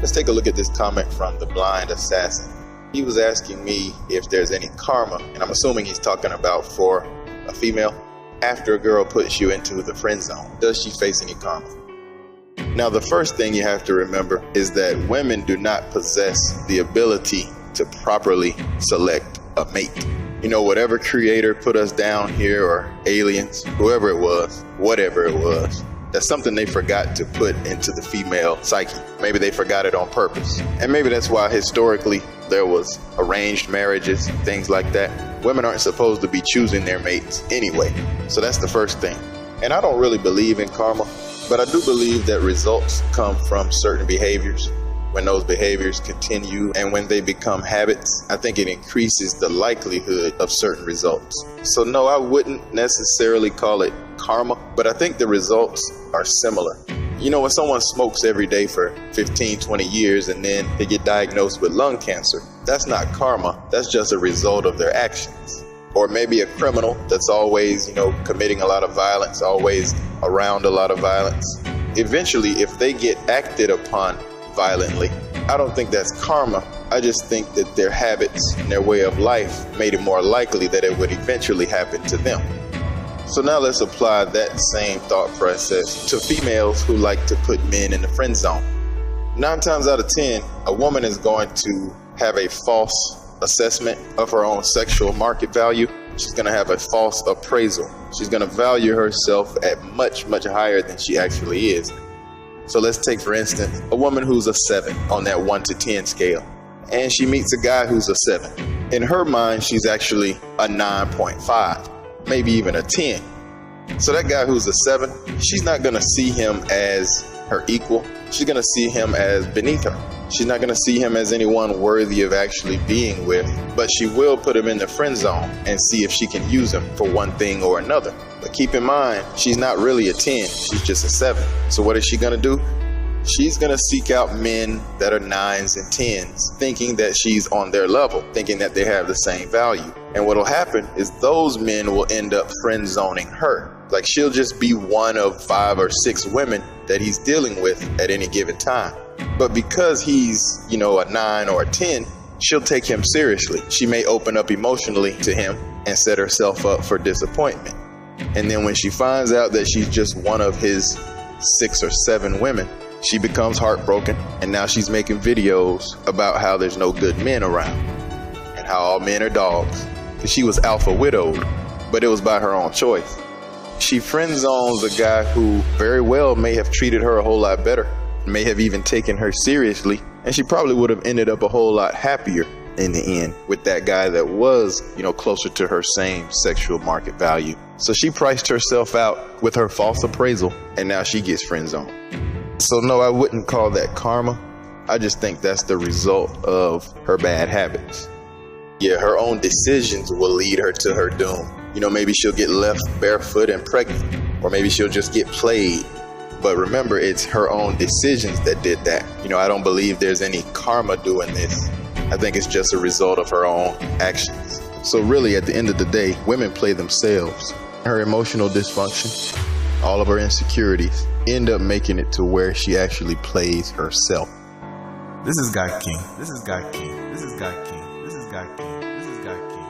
Let's take a look at this comment from the Blind Assassin. He was asking me if there's any karma, and I'm assuming he's talking about for a female. After a girl puts you into the friend zone, does she face any karma? Now, the first thing you have to remember is that women do not possess the ability to properly select a mate. You know, whatever creator put us down here, or aliens, whoever it was, whatever it was, that's something they forgot to put into the female psyche. Maybe they forgot it on purpose. And maybe that's why historically there was arranged marriages, things like that. Women aren't supposed to be choosing their mates anyway. So that's the first thing. And I don't really believe in karma, but I do believe that results come from certain behaviors. When those behaviors continue and when they become habits, I think it increases the likelihood of certain results. So no, I wouldn't necessarily call it karma, but I think the results are similar. You know, when someone smokes every day for 15, 20 years and then they get diagnosed with lung cancer, that's not karma, that's just a result of their actions. Or maybe a criminal that's always, committing a lot of violence, always around a lot of violence. Eventually, if they get acted upon violently, I don't think that's karma. I just think that their habits and their way of life made it more likely that it would eventually happen to them. So now let's apply that same thought process to females who like to put men in the friend zone. 9 times out of 10, a woman is going to have a false assessment of her own sexual market value. She's going to have a false appraisal. She's going to value herself at much, much higher than she actually is. So let's take, for instance, a woman who's a 7 on that 1 to 10 scale, and she meets a guy who's a 7. In her mind, she's actually a 9.5, maybe even a 10. So that guy who's a 7, she's not going to see him as her equal. She's going to see him as beneath her. She's not going to see him as anyone worthy of actually being with, but she will put him in the friend zone and see if she can use him for one thing or another. But keep in mind, she's not really a 10, she's just a 7. So what is she going to do? She's going to seek out men that are 9s and 10s, thinking that she's on their level, thinking that they have the same value. And what will happen is those men will end up friend zoning her. Like, she'll just be one of 5 or 6 women that he's dealing with at any given time. But because he's, a 9 or a 10, she'll take him seriously. She may open up emotionally to him and set herself up for disappointment. And then when she finds out that she's just one of his 6 or 7 women, she becomes heartbroken, and now she's making videos about how there's no good men around and how all men are dogs. She was alpha widowed, but it was by her own choice. She friend zones a guy who very well may have treated her a whole lot better, may have even taken her seriously, and she probably would have ended up a whole lot happier in the end with that guy that was, closer to her same sexual market value. So she priced herself out with her false appraisal, and now she gets friend zoned. So no, I wouldn't call that karma. I just think that's the result of her bad habits. Yeah, her own decisions will lead her to her doom. Maybe she'll get left barefoot and pregnant, or maybe she'll just get played. But remember, it's her own decisions that did that. I don't believe there's any karma doing this. I think it's just a result of her own actions. So really, at the end of the day, women play themselves. Her emotional dysfunction, all of her insecurities, end up making it to where she actually plays herself. This is God King. This is God King. This is God King. This is God King. This is God King.